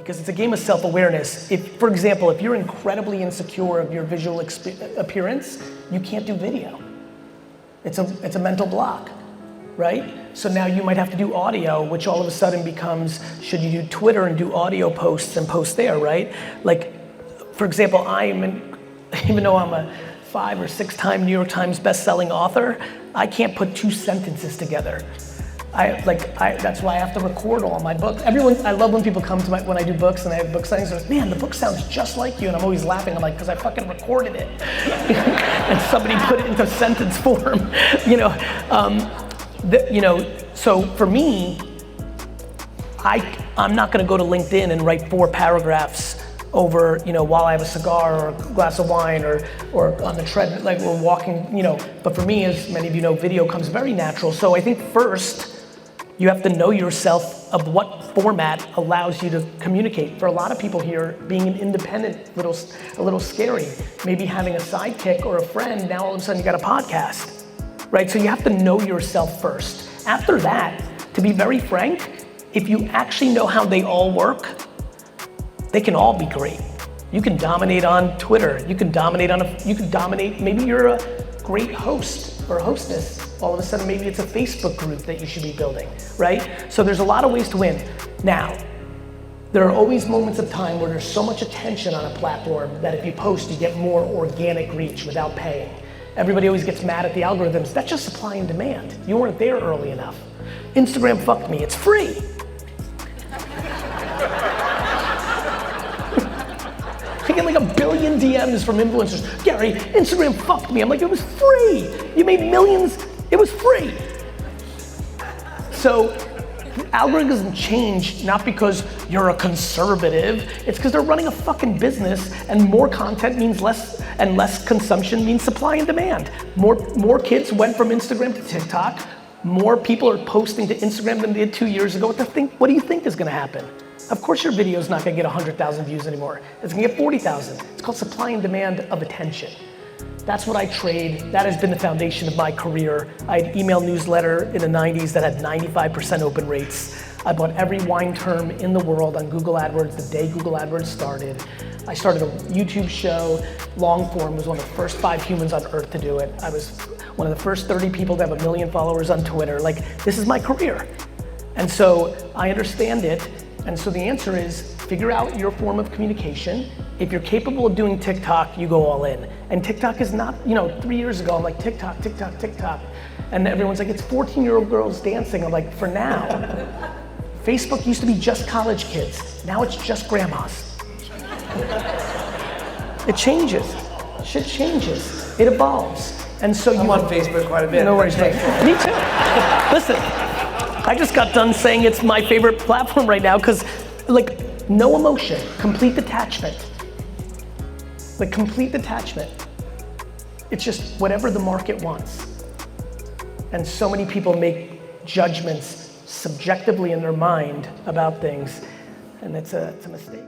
Because it's a game of self-awareness. If, for example, if you're incredibly insecure of your visual appearance, you can't do video. It's a mental block, right? So now you might have to do audio, which all of a sudden becomes, should you do Twitter and do audio posts and post there, right? Like, for example, even though I'm a 5 or 6 time New York Times bestselling author, I can't put 2 sentences together. That's why I have to record all my books. I love when people come to when I do books and I have book signings, and man, the book sounds just like you, and I'm always laughing. I'm like, because I fucking recorded it, and somebody put it into sentence form, So for me, I'm not going to go to LinkedIn and write 4 paragraphs over, while I have a cigar or a glass of wine or on the treadmill, like we're walking, But for me, as many of you know, video comes very natural. So I think first, you have to know yourself of what format allows you to communicate. For a lot of people here, being an independent, a little scary. Maybe having a sidekick or a friend, now all of a sudden you got a podcast, right? So you have to know yourself first. After that, to be very frank, if you actually know how they all work, they can all be great. You can dominate on Twitter. You can dominate maybe you're a great host or hostess. All of a sudden, maybe it's a Facebook group that you should be building, right? So there's a lot of ways to win. Now, there are always moments of time where there's so much attention on a platform that if you post, you get more organic reach without paying. Everybody always gets mad at the algorithms. That's just supply and demand. You weren't there early enough. Instagram fucked me, it's free. I get like 1 billion DMs from influencers. Gary, Instagram fucked me. I'm like, it was free. You made millions, it was free. So algorithms change not because you're a conservative, it's because they're running a fucking business, and more content means less, and less consumption means supply and demand. More kids went from Instagram to TikTok. More people are posting to Instagram than they did 2 years ago. What do you think is gonna happen? Of course your video's not gonna get 100,000 views anymore. It's gonna get 40,000. It's called supply and demand of attention. That's what I trade. That has been the foundation of my career. I had email newsletter in the 90s that had 95% open rates. I bought every wine term in the world on Google AdWords the day Google AdWords started. I started a YouTube show, long form, was one of the first 5 humans on earth to do it. I was one of the first 30 people to have 1 million followers on Twitter. Like, this is my career. And so I understand it. And so the answer is figure out your form of communication. If you're capable of doing TikTok, you go all in. And TikTok is not, 3 years ago, I'm like, TikTok. And everyone's like, it's 14-year-old girls dancing. I'm like, for now. Facebook used to be just college kids. Now it's just grandmas. It changes. Shit changes. It evolves. And so I'm on Facebook quite a bit. No worries, mate. Me too. Listen, I just got done saying it's my favorite platform right now because, no emotion, complete detachment. Complete detachment. It's just whatever the market wants. And so many people make judgments subjectively in their mind about things, and it's a mistake.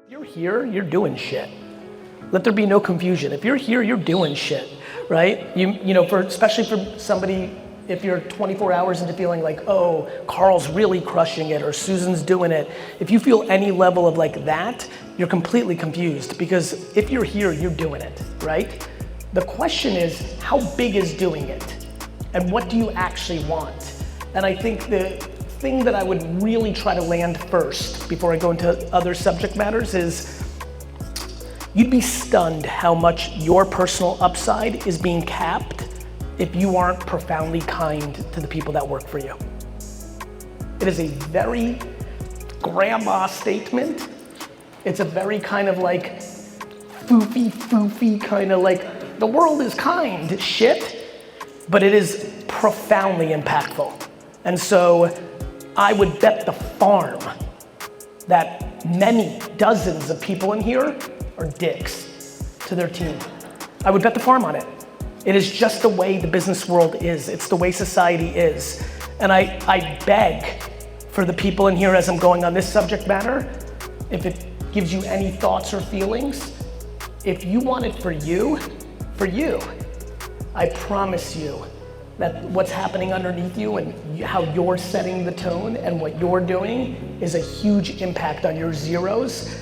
If you're here, you're doing shit. Let there be no confusion. If you're here, you're doing shit, right? Especially for somebody, if you're 24 hours into feeling like, oh, Carl's really crushing it or Susan's doing it. If you feel any level of that, you're completely confused, because if you're here, you're doing it, right? The question is, how big is doing it? And what do you actually want? And I think the thing that I would really try to land first before I go into other subject matters is, you'd be stunned how much your personal upside is being capped if you aren't profoundly kind to the people that work for you. It is a very grandma statement. It's a very kind of foofy kind of the world is kind shit, but it is profoundly impactful. And so I would bet the farm that many dozens of people in here are dicks to their team. I would bet the farm on it. It is just the way the business world is. It's the way society is. And I beg for the people in here as I'm going on this subject matter, if it gives you any thoughts or feelings, if you want it for you, I promise you, that what's happening underneath you and how you're setting the tone and what you're doing is a huge impact on your zeros.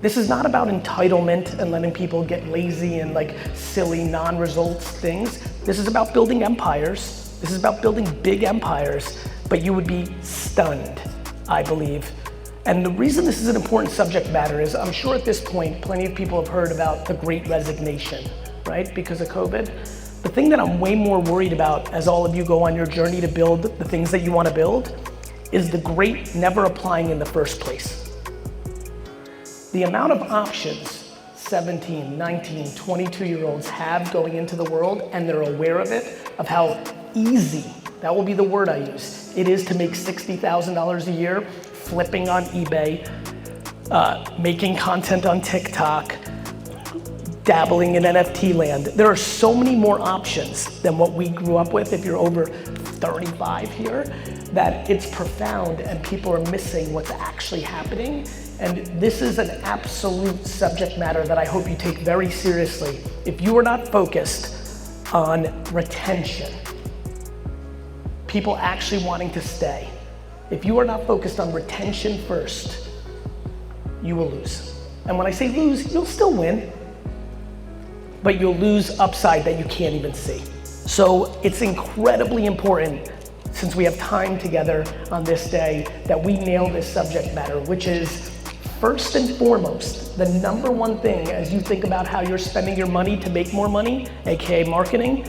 This is not about entitlement and letting people get lazy and like silly non-results things. This is about building empires. This is about building big empires, but you would be stunned, I believe. And the reason this is an important subject matter is I'm sure at this point, plenty of people have heard about the Great Resignation, right? Because of COVID. The thing that I'm way more worried about as all of you go on your journey to build the things that you want to build is the great never applying in the first place. The amount of options 17, 19, 22-year-olds have going into the world, and they're aware of it, of how easy, that will be the word I use, it is to make $60,000 a year flipping on eBay, making content on TikTok, dabbling in NFT land. There are so many more options than what we grew up with if you're over 35 here, that it's profound and people are missing what's actually happening. And this is an absolute subject matter that I hope you take very seriously. If you are not focused on retention, people actually wanting to stay, if you are not focused on retention first, you will lose. And when I say lose, you'll still win, but you'll lose upside that you can't even see. So it's incredibly important, since we have time together on this day, that we nail this subject matter, which is first and foremost, the number one thing as you think about how you're spending your money to make more money, AKA marketing,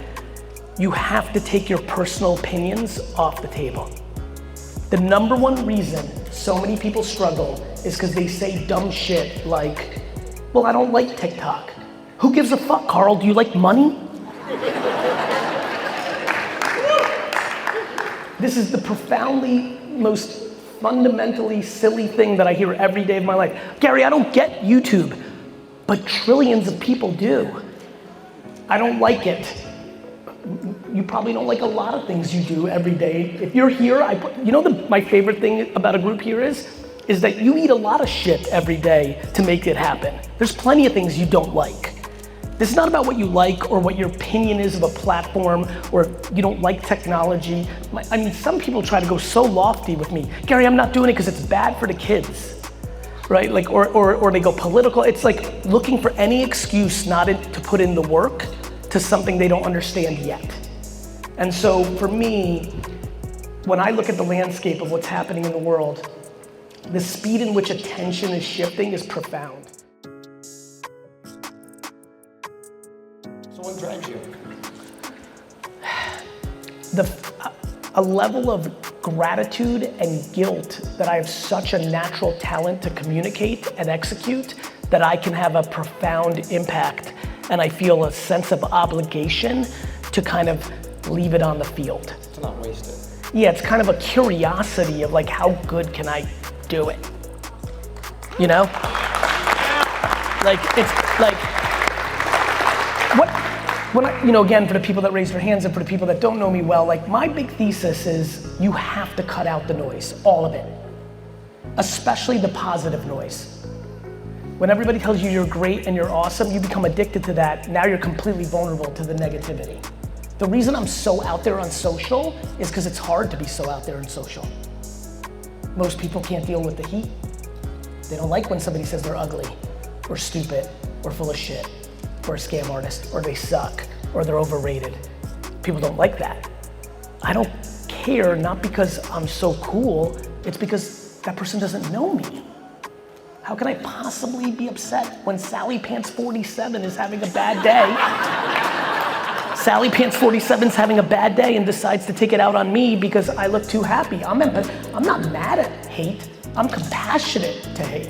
you have to take your personal opinions off the table. The number one reason so many people struggle is because they say dumb shit like, well, I don't like TikTok. Who gives a fuck, Carl? Do you like money? This is the profoundly most fundamentally silly thing that I hear every day of my life. Gary, I don't get YouTube, but trillions of people do. I don't like it. You probably don't like a lot of things you do every day. If you're here, you know my favorite thing about a group here is that you eat a lot of shit every day to make it happen. There's plenty of things you don't like. This is not about what you like or what your opinion is of a platform, or you don't like technology. I mean, some people try to go so lofty with me. Gary, I'm not doing it because it's bad for the kids, right? Like, or they go political. It's like looking for any excuse not to put in the work to something they don't understand yet. And so for me, when I look at the landscape of what's happening in the world, the speed in which attention is shifting is profound. So what drives you? A level of gratitude and guilt that I have such a natural talent to communicate and execute that I can have a profound impact, and I feel a sense of obligation to kind of leave it on the field. To not waste it. Yeah, it's kind of a curiosity of like, how good can I do it? You know? Like, it's like, again, for the people that raise their hands and for the people that don't know me well, like my big thesis is you have to cut out the noise, all of it. Especially the positive noise. When everybody tells you you're great and you're awesome, you become addicted to that. Now you're completely vulnerable to the negativity. The reason I'm so out there on social is because it's hard to be so out there on social. Most people can't deal with the heat. They don't like when somebody says they're ugly, or stupid, or full of shit, or a scam artist, or they suck, or they're overrated. People don't like that. I don't care, not because I'm so cool, it's because that person doesn't know me. How can I possibly be upset when Sally Pants 47 is having a bad day? Sally Pants 47 is having a bad day and decides to take it out on me because I look too happy. I'm not mad at hate, I'm compassionate to hate.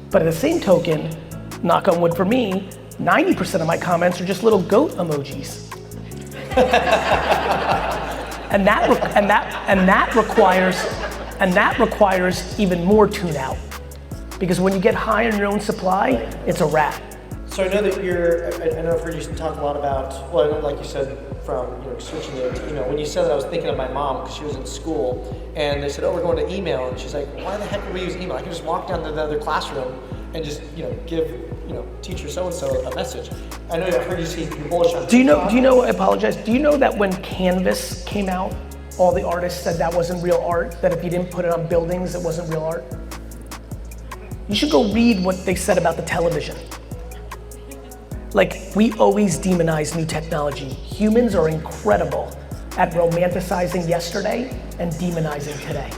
But at the same token, knock on wood for me, 90% of my comments are just little goat emojis. and that requires even more tune out. Because when you get high on your own supply, it's a wrap. So I know that I know I've heard you talk a lot about, well, like you said, from switching to email. When you said that, I was thinking of my mom because she was in school, and they said, "Oh, we're going to email," and she's like, "Why the heck would we use email? I can just walk down to the other classroom and just give teacher so-and-so a message. I know I've heard you say you're bullish on Do you know, I apologize, do you know that when Canvas came out, all the artists said that wasn't real art, that if you didn't put it on buildings, it wasn't real art? You should go read what they said about the television. Like, we always demonize new technology. Humans are incredible at romanticizing yesterday and demonizing today.